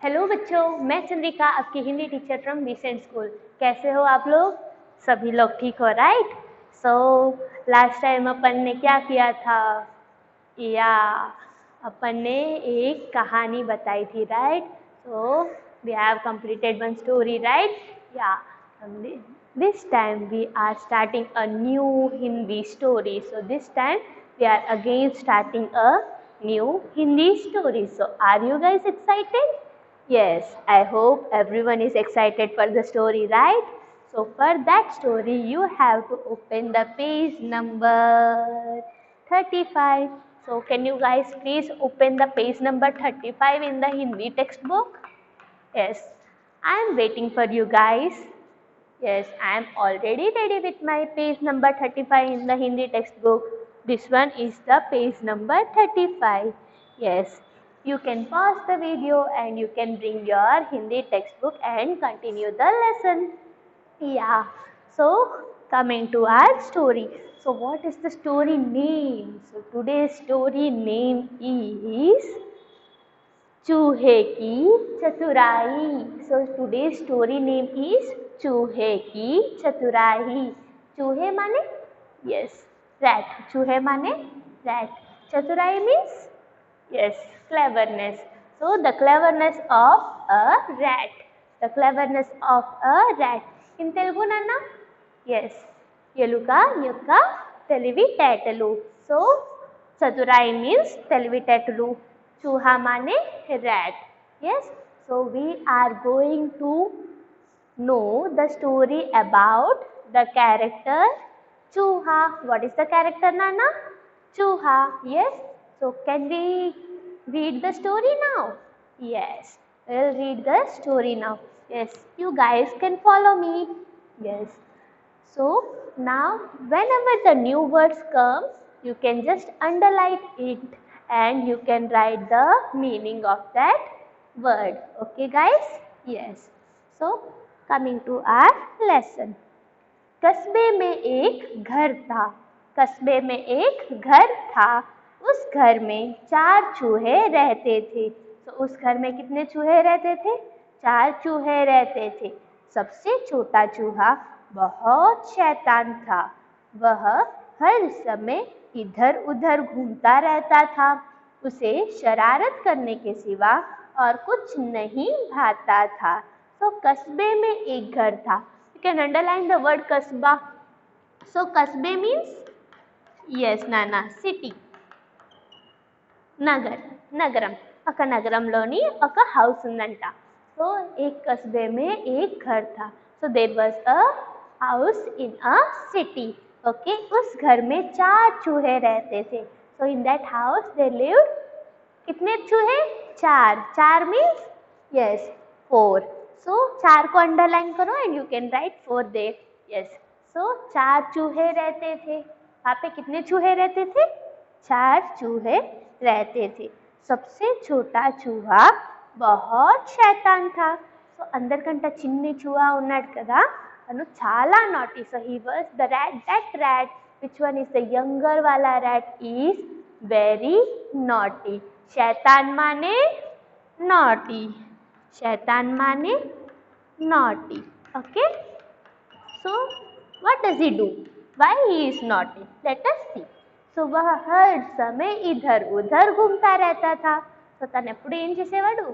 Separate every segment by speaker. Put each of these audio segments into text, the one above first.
Speaker 1: Hello बच्चों, मैं चंद्रिका आपकी Hindi teacher from Vincent school. कैसे हो आप लोग? सभी लोग ठीक हो, राइट? सो लास्ट टाइम अपन ने क्या किया था? या अपन ने एक कहानी बताई थी, right? So we have completed one story, right? Yeah. This time we are starting a new Hindi story. So this time we are again starting a new Hindi story. So are you guys excited? Yes, I hope everyone is excited for the story, right? So for that story, you have to open the page number 35. So can you guys please open the page number 35 in the Hindi textbook? Yes, I am waiting for you guys. Yes, I am already ready with my page number 35 in the Hindi textbook. This one is the page number 35. Yes, you can pause the video and you can bring your Hindi textbook and continue the lesson. Yeah, so coming to our story. So what is the story name? So today's story name is चूहे की चतुराई. So today's story name is चूहे की चतुराई. चूहे माने yes rat. चूहे माने rat. चतुराई means yes cleverness. So the cleverness of a rat. The cleverness of a rat. In Telugu nana? Yes. Yeluka yukka తెలివితేటలు. So चतुराई means తెలివితేటలు. चूहा माने rat. Yes, so we are going to know the story about the character Chooha. What is the character, Nana? Chooha. Yes, so can we read the story now? Yes, we'll read the story now. Yes, you guys can follow me. Yes, so now whenever the new words come, you can just underline it and you can write the meaning of that word. Okay guys? Yes. So coming to our lesson. कस्बे में एक घर था. कस्बे में एक घर था. उस घर में 4 चूहे रहते थे. तो उस घर में कितने चूहे रहते थे? 4 चूहे रहते थे. सबसे छोटा चूहा बहुत शैतान था. वह हर समय इधर उधर घूमता रहता था. उसे शरारत करने के सिवा और कुछ नहीं भाता था. तो कस्बे में एक घर था. You can underline the word kasba. So kasbe means yes Nana, city. Nagar, నగరం. ఒక నగరంలోని ఒక హౌస్ ఉందంట. సో एक कस्बे में एक घर था. So there was a house in a city. Okay, उस घर में 4 चूहे रहते थे. So in that house they lived कितने चूहे? 4. 4 means yes 4. So 4 को अंडरलाइन करो and you can write 4 there. Yes. So 4 चूहे रहते थे. वहाँ पे कितने चूहे रहते थे? 4 चूहे रहते थे. सबसे छोटा चूहा बहुत शैतान था. సో అందరికంటే చిన్ని చూహా ఉన్నాడు కదా, తను చాలా naughty. So he was the rat. That rat, which one is the younger वाला rat, is very naughty. शैतान माने naughty. शैतान माने naughty. Okay. So what does he do? Why he is naughty? Let us see. So वह हर समय इधर उधर घूमता रहता था. సో తను ఎప్పుడు ఏం చేసేవాడు?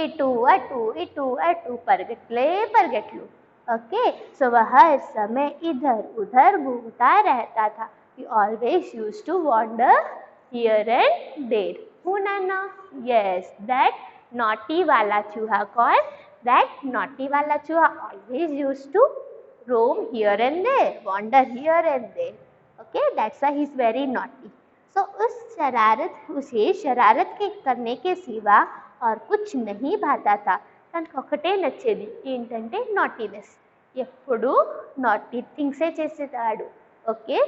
Speaker 1: ఇటు అటు ఇటు అటు పరిగెట్లు. ओके, so वह हर समय इधर उधर घूमता रहता था. He always used to wander here and there. Who Nana? Yes, that naughty वाला चूहा. कौन? That naughty वाला चूहा always used to roam here and there, wander here and there. Okay, that's why he is very naughty. So उसे शरारत के करने के सिवा और कुछ नहीं भाता था. తనకు ఒకటే నచ్చేది ఏంటంటే నాటీనెస్. ఎప్పుడు నాటీ థింగ్సే చేసేవాడు. Okay,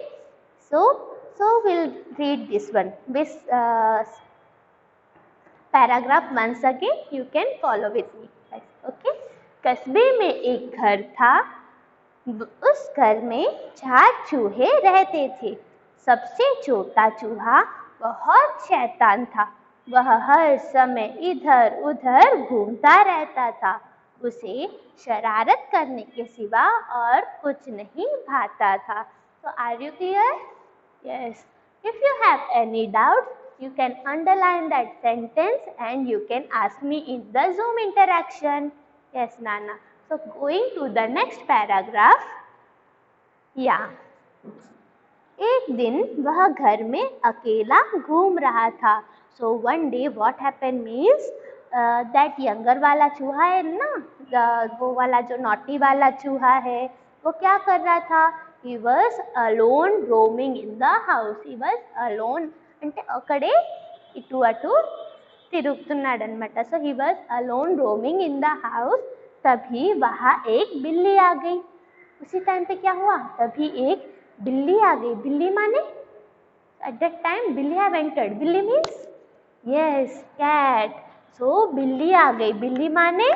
Speaker 1: so will read this one. This paragraph once again you can follow with me. Okay, कस्बे में एक घर था. उस घर में 4 चूहे रहते थे. सबसे छोटा चूहा बहुत शैतान था. वह हर समय इधर उधर घूमता रहता था। उसे शरारत करने के सिवा और कुछ नहीं भाता था। So are you clear? Yes. If you have any doubt, you can underline that sentence and you can ask me in the Zoom interaction. Yes, Nana. So going to the next paragraph. Yeah. एक दिन वह घर में अकेला घूम रहा था। So one day what happened means that younger वाला चूहा है ना, वो वाला जो naughty वाला चूहा है, वो क्या कर रहा था? He was alone roaming in the house. He was alone అంటే ఒకడే ఇటు అటు తిరుగుతున్నాడు అనమాట. So he was alone roaming in the house. तभी वहाँ एक बिल्ली आ गई. उसी टाइम पे क्या हुआ? तभी एक बिल्ली आ गई. बिल्ली माने at that time बिल्ली have entered. बिल्ली means yes cat. So बिल्ली आ गई. बिल्ली माने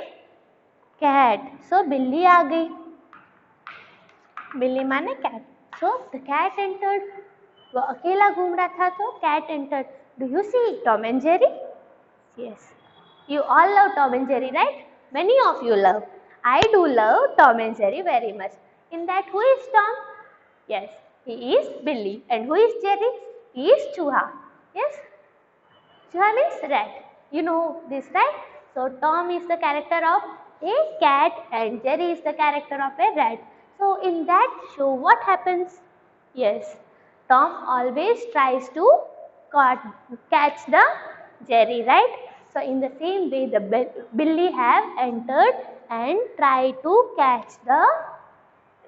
Speaker 1: cat. So बिल्ली आ गई. बिल्ली माने cat. So the cat entered. वो अकेला घूम रहा था तो cat entered. Do you see Tom and Jerry? Yes. You all love Tom and Jerry, right? Many of you love. I do love Tom and Jerry very much. In that, who is Tom? Yes, he is Billy. And who is Jerry? He is Chuha. Yes? Chuha means rat. You know this, right? So Tom is the character of a cat and Jerry is the character of a rat. So in that show, what happens? Yes, Tom always tries to catch the Jerry, right? So in the same way, the Billy have entered and tried to catch the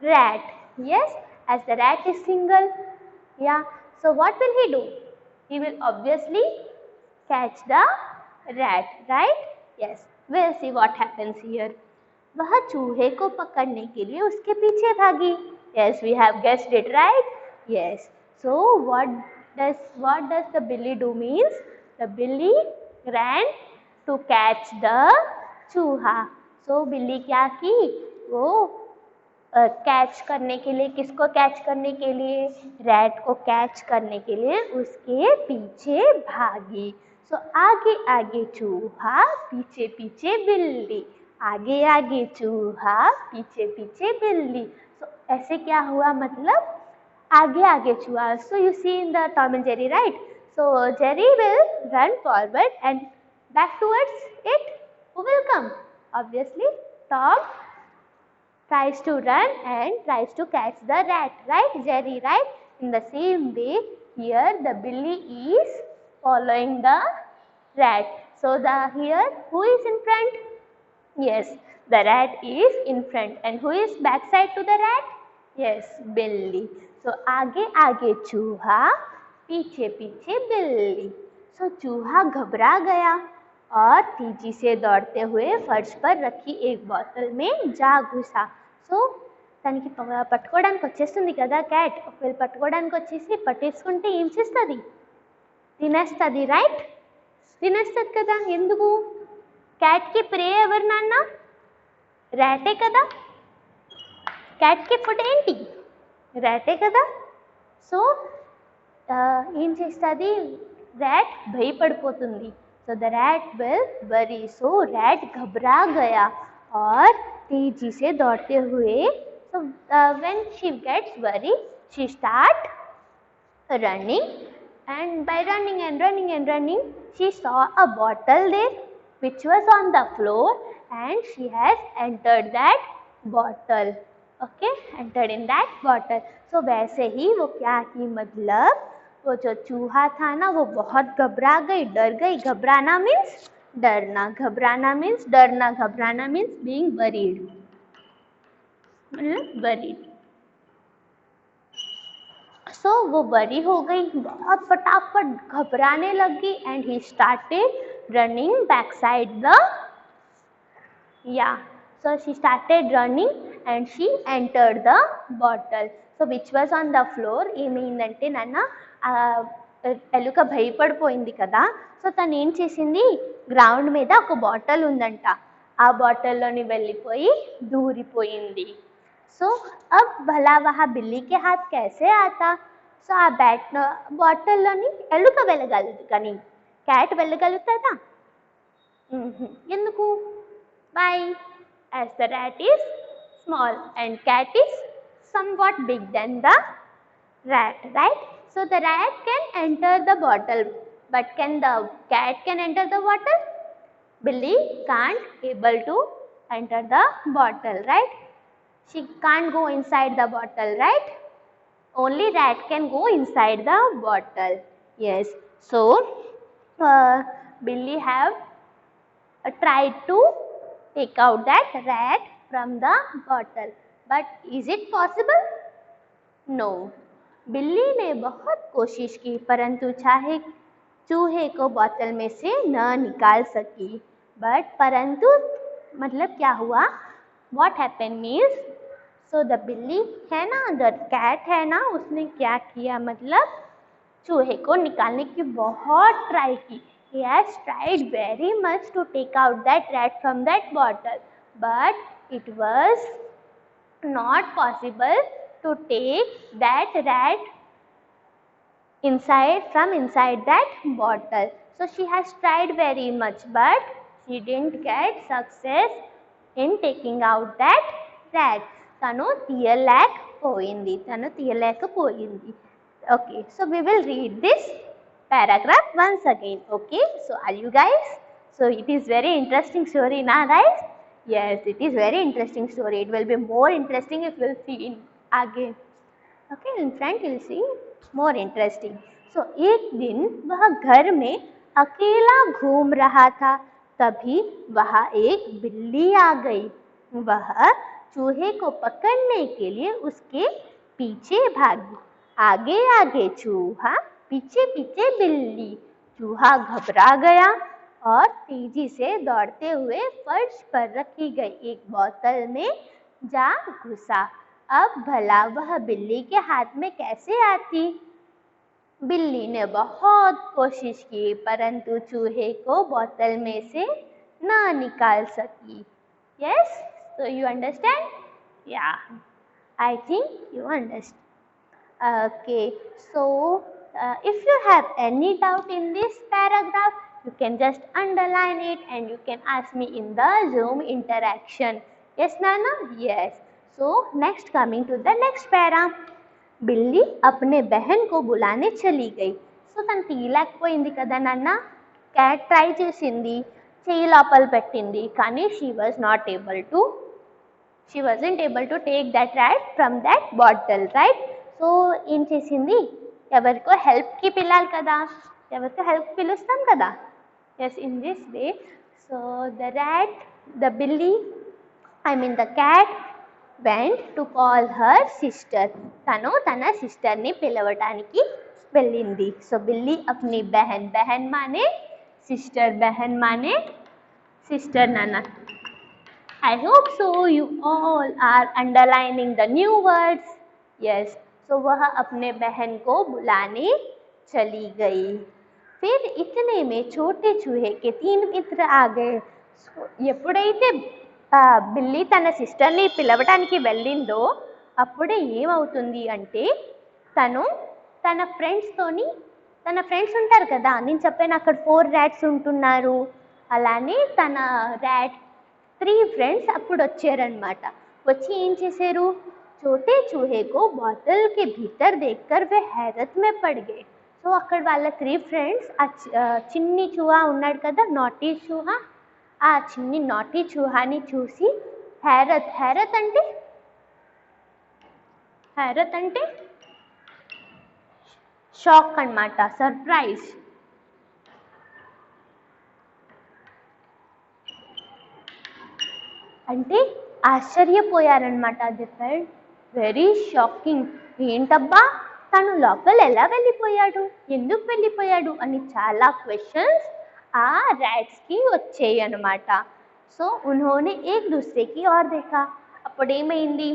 Speaker 1: rat. Yes, as the rat is single. Yeah. So what will he do? He will obviously catch the rat, right? Yes. We'll see what happens here. वह चूहे को पकड़ने के लिए उसके पीछे भागी. Yes, we have guessed it, right? Yes. So what does the Billy do means? The Billy ran to catch the चूहा. So बिल्ली क्या की? वो कैच करने के लिए, किसको कैच करने के लिए? रैट को कैच करने के लिए उसके पीछे भागी. सो आगे आगे चूहा, पीछे पीछे बिल्ली. आगे आगे चूहा, पीछे पीछे बिल्ली. सो ऐसे क्या हुआ? मतलब आगे आगे चूहा. So you see in the Tom and Jerry, right? So Jerry will run forward and back towards it. Who will come? Obviously, Tom tries to run and tries to catch the rat, right? Jerry, right? In the same way, here the Billy is following the rat. So here who is in front? Yes, the rat is in front. And who is backside to the rat? Yes, Billy. So आगे आगे चूहा, पीछे पीछे बिल्ली. So चूहा घबरा गया और तेजी से दौड़ते हुए फर्श पर रखी एक बोतल में जा घुसा. సో తనకి పట్టుకోవడానికి వచ్చేస్తుంది కదా క్యాట్. ఒకవేళ పట్టుకోవడానికి వచ్చేసి పట్టేసుకుంటే ఏం చేస్తుంది? తినేస్తుంది, రైట్? తినేస్తుంది కదా. ఎందుకు? క్యాట్కి ప్రే ఎవరు నాన్న? ర్యాటే కదా. క్యాట్కి ఫుడ్ ఏంటి? ర్యాటే కదా. సో ఏం చేస్తుంది? Rat భయపడిపోతుంది. So the rat will worry. So rat घबरा गया और तेजी से दौड़ते हुए. So when she gets worried, she start running, and by running and running and running, she saw a bottle there which was on the floor, and she has entered that bottle. Okay, entered in that bottle. So वैसे ही वो क्या की, मतलब वो जो चूहा था ना वो बहुत घबरा गई, डर गई. घबराना मीन्स डरना, घबराना मीन्स डरना, घबराना मीन्स बीइंग वरीड, मतलब वरीड. सो वो वरी हो गई, बहुत फटाफट घबराने लगी. And he started running back side the, so she started running and she entered the bottle. So which was on the floor. ఏమైందంటే నాన్న ఎలుక భయపడిపోయింది కదా. సో తను ఏం చేసింది, గ్రౌండ్ మీద ఒక బాటిల్ ఉందంట, ఆ బాటిల్లోని వెళ్ళిపోయి దూరిపోయింది. సో అబ్ భలా వహా బిల్లి కే హాత్ कैसे आता. సో ఆ బాటిల్లోని ఎలుక వెళ్ళగలదు కానీ క్యాట్ వెళ్ళగలుగుతుందా? ఎందుకు? Why? As the rat is small and cat is somewhat big than the rat, right? So the rat can enter the bottle, but can the cat can enter the bottle? Billy can't able to enter the bottle, right? She can't go inside the bottle, right? Only rat can go inside the bottle. Yes. So Billy have tried to take out that rat from the bottle, but is it possible? No. बिल्ली ने बहुत कोशिश की परंतु चूहे को बोतल में से न निकाल सकी। बट परंतु मतलब क्या हुआ? What happened means, so the बिल्ली है ना, the cat है ना, उसने क्या किया मतलब चूहे को निकालने की बहुत ट्राई की। He has tried very much to take out that rat from that bottle, but it was not possible to take that rat from inside that bottle. So she has tried very much, but she didn't get success in taking out that rat. తను తీయలేకపోయింది. Okay, so we will read this paragraph once again. Okay, so are you guys? So it is very interesting story, na guys? Yes, it is very interesting story. It will be more interesting if you will see in again. Okay, in front you will see more interesting. So एक दिन वह घर में अकेला घूम रहा था, तभी वहाँ एक बिल्ली आ गई। वह चूहे को पकड़ने के लिए उसके पीछे भागी। आगे आगे चूहा, पीछे पीछे बिल्ली। चूहा घबरा गया और तेजी से दौड़ते हुए फर्श पर रखी गई एक बोतल में जा घुसा। अब भला वह बिल्ली के हाथ में कैसे आती? बिल्ली ने बहुत कोशिश की परंतु चूहे को बोतल में से न निकाल सकी। Yes, so you understand? Yeah, I think you understand. Okay, so if you have any doubt in this paragraph, you can just underline it and you can ask me in the Zoom interaction. Yes, Nana? Yes. So next, coming to the next para. बिल्ली अपने बहन को बुलाने चली गई. So తను తీయలేకపోయింది కదా నాన్న. క్యాట్ ట్రై చేసింది, చెయ్యి లోపల పెట్టింది, కానీ she wasn't able to take that rat from that bottle, right? So ఏం చేసింది, ఎవరికో హెల్ప్కి పిలాలి కదా, ఎవరికో హెల్ప్ పిలుస్తాం కదా. yes, in this way, so the cat went to call her sister. తను తన సిస్టర్ని పిలవటానికి వెళ్ళింది. సో బిల్లి अपनी बहन माने sister Nana. I hope so you all are underlining the new words. Yes, so वह अपने बहन को बुलाने चली गई. फिर इतने में छोटे चूहे के 3 मित्र आ गए. ఎప్పుడైతే బిల్లి తన సిస్టర్ని పిలవటానికి వెళ్ళిందో అప్పుడే ఏమవుతుంది అంటే తను తన ఫ్రెండ్స్ ఉంటారు కదా, నేను చెప్పాను అక్కడ 4 ర్యాట్స్ ఉంటున్నారు, అలానే తన 3 ఫ్రెండ్స్ అప్పుడు వచ్చారనమాట. వచ్చి ఏం చేశారు, छोटे चूहे को बोतल के भीतर देखकर वे हैरत में पड़ गए. సో అక్కడ వాళ్ళ 3 ఫ్రెండ్స్ చిన్ని చూహా ఉన్నాడు కదా, నాటీ చూహా, ఆ చిన్ని నాటీ చూహాని చూసి हैरत అంటే షాక్ అన్నమాట, సర్ప్రైజ్. అంటే ఆశ్చర్యపోయారనమాట. అది ఫెల్ట్ వెరీ షాకింగ్. ఏంటబ్బా తను లోపల ఎలా వెళ్ళిపోయాడు, ఎందుకు వెళ్ళిపోయాడు అని చాలా క్వశ్చన్స్ ఆ ర్యాట్స్కి వచ్చాయి అన్నమాట. సో ఉన్హోనే ఏక్ దూసరే కి और देखा. అప్పుడేమైంది,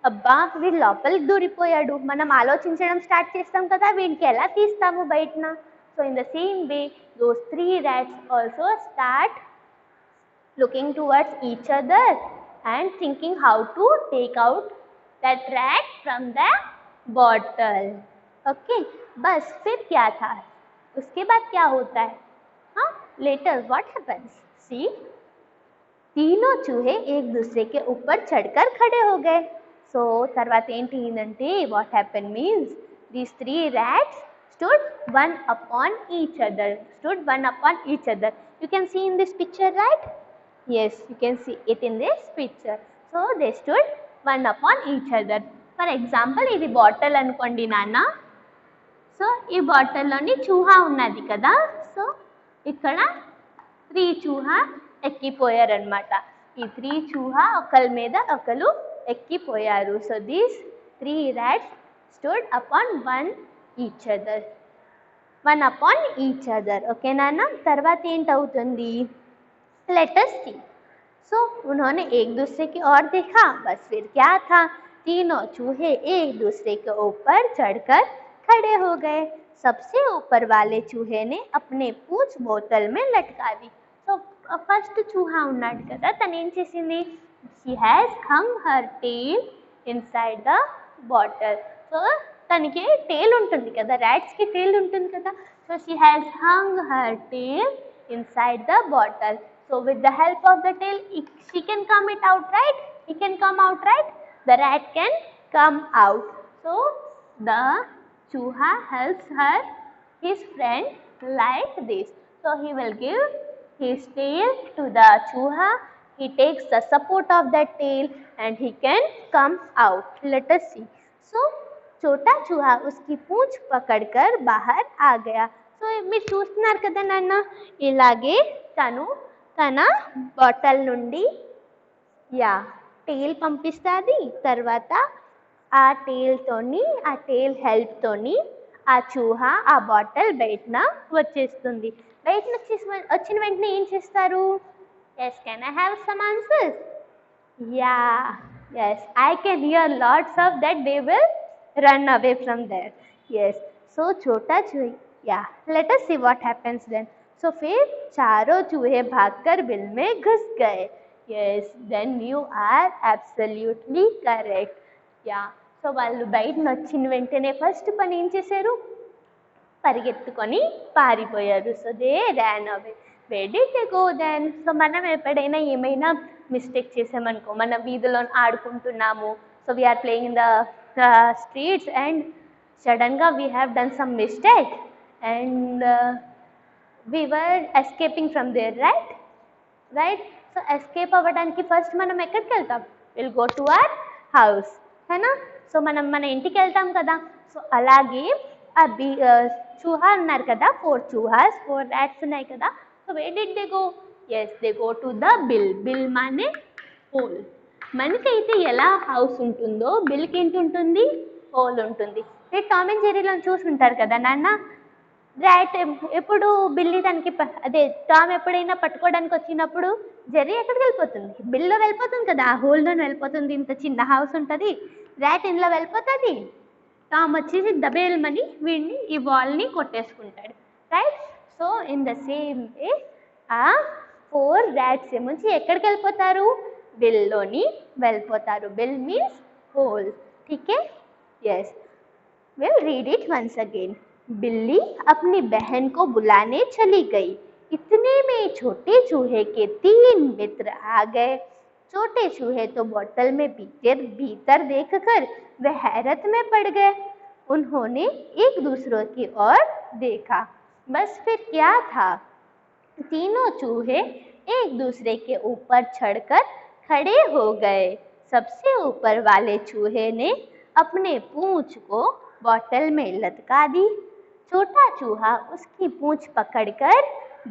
Speaker 1: అబ్బా వీడు లోపలికి దూరిపోయాడు, మనం ఆలోచించడం స్టార్ట్ చేస్తాం కదా, వీడికి ఎలా తీస్తాము బయటన. So in the same way those 3 rats also start looking towards each other and thinking how to take out that rat from the bottle. Okay, बस फिर क्या था, उसके बाद क्या होता है, later what happens? See, तीनों चूहे एक दूसरे के ऊपर चढ़कर खड़े हो गए. So తర్వాత ఏంటి అంటే what happened means these three rats stood one upon each other. You can see in this picture, right? Yes, you can see it in this picture. So they stood one upon each other. For example, ఇది bottle అనుకోండి నాన్న. So ఈ బాటిల్లోని చూహా ఉన్నది కదా. So ఇక్కడ 3 చూహా ఎక్కిపోయారనమాట. ఈ 3 చూహా ఒకరి మీద ఒకరు ఎక్కిపోయారు. So these 3 rats stood upon one upon each other. Okay నాన్న. తర్వాత ఏంటవుతుంది? Let us see. So उन्होंने एक दूसरे की ओर देखा. बस फिर क्या था? तीनों चूहे एक दूसरे के ऊपर चढ़कर खड़े हो गए. सबसे ऊपर वाले चूहे ने अपने पूंछ बोतल में लटका दी. So first चूहा ఉన్నాడు కదా, తను ఏం చేసింది? She has hung her tail inside the bottle. So తనకి టేల్ ఉంటుంది కదా, రాట్స్ కి టేల్ ఉంటుంది కదా. So she has hung her tail inside the bottle. So with the help of the tail, she can come it out, right? He can come out, right? The rat can come out. So the Chuha helps his friend like this. So he will give his tail to the Chuha. He takes the support of that tail and he can come out. Let us see. So छोटा चूहा उसकी पूंछ पकड़कर बाहर आ गया. So మీరు చూస్తున్నారు కదా నాన్న, ఇలాగే తన బాటిల్ నుండి టేల్ పంపిస్తుంది. తర్వాత ఆ టేల్ హెల్ప్తోని ఆ చూహా ఆ బాటిల్ బయటన వచ్చేస్తుంది. బయటన వచ్చిన వెంటనే ఏం చేస్తారు? Yes, can I have some answers? Yes, I can hear lots of that they will run away from there. Yes, so छोटा चूहा, let us see what happens then. So फिर चारों चूहे भागकर बिल में घुस गए. Yes, then you are absolutely correct. So వాళ్ళు బయట వచ్చిన వెంటనే ఫస్ట్ పని ఏం చేశారు? పరిగెత్తుకొని పారిపోయారు. So they ran away. Where did they go then? So మనం ఎప్పుడైనా ఏమైనా మిస్టేక్ చేసామనుకో, మనం వీధిలో ఆడుకుంటున్నాము. So we are playing in the streets and suddenly we have done some mistake and we were escaping from there, right? So escape avvadaniki first manam ekkadiki veltam? We'll go to our house, hai na? So manam mana intiki veltam kada. So alage chuha unnaru kada, 4 chuhas, 4 rats unnai kada. So where did they go? Yes, they go to the bill mane hole. మనకైతే ఎలా house ఉంటుందో బిల్కి ఏంటి ఉంటుంది? Whole ఉంటుంది. మీరు Tom and జెర్రీలో చూసుంటారు కదా నాన్న, ర్యాట్ ఎప్పుడు బిల్లి దానికి టామ్ ఎప్పుడైనా పట్టుకోవడానికి వచ్చినప్పుడు జెర్రీ ఎక్కడికి వెళ్ళిపోతుంది? బిల్లో వెళ్ళిపోతుంది కదా, ఆ హోల్లో వెళ్ళిపోతుంది. ఇంత చిన్న హౌస్ ఉంటుంది, ర్యాట్ ఇంట్లో వెళ్ళిపోతుంది. టామ్ వచ్చేసి దబేల్మని వీడిని ఈ వాల్ని కొట్టేసుకుంటాడు, right? So in the same way ఆ 4 ర్యాట్స్ ఏమొచ్చి ఎక్కడికి వెళ్ళిపోతారు? बिल्लोनी వెళ్ళిపోతారు. Bill means hole. ठीक है? Yes, we'll read it once again. बिल्ली अपनी बहन को बुलाने चली गई. इतने में छोटे चूहे के 3 मित्र आ गए. छोटे चूहे तो बोतल में भीतर देखकर वे हैरत में पड़ गए. उन्होंने एक दूसरे की ओर देखा. बस फिर क्या था? तीनों चूहे एक दूसरे के ऊपर चढ़कर खड़े हो गए. सबसे ऊपर वाले चूहे ने अपने पूंछ को बोतल में लटका दी. छोटा चूहा उसकी पूंछ पकड़कर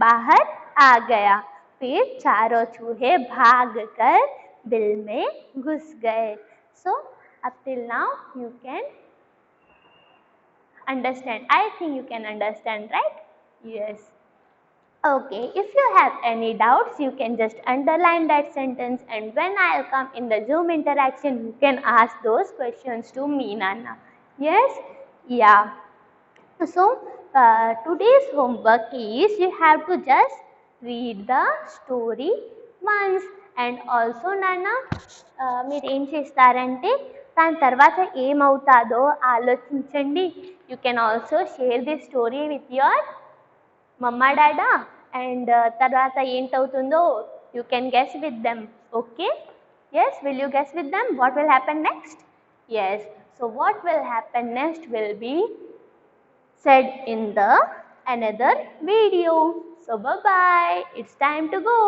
Speaker 1: बाहर आ गया. फिर चारों चूहे भागकर बिल में घुस गए. So up till now you can understand. I think you can understand, right? Yes. Okay, if you have any doubts, you can just underline that sentence, and when I'll come in the Zoom interaction, you can ask those questions to me, Nana. Yes? Yeah. So, today's homework is you have to just read the story once, and also, Nana, మీరు ఏం చేస్తారంటే దాని తర్వాత ఏమవుతాదో ఆలోచించండి. You can also share this story with your mama, dada, and తర్వాత ఏంటవుతుందో you can guess with them. Okay? Yes, will you guess with them what will happen next? Yes, so what will happen next will be said in the another video. So bye bye, it's time to go.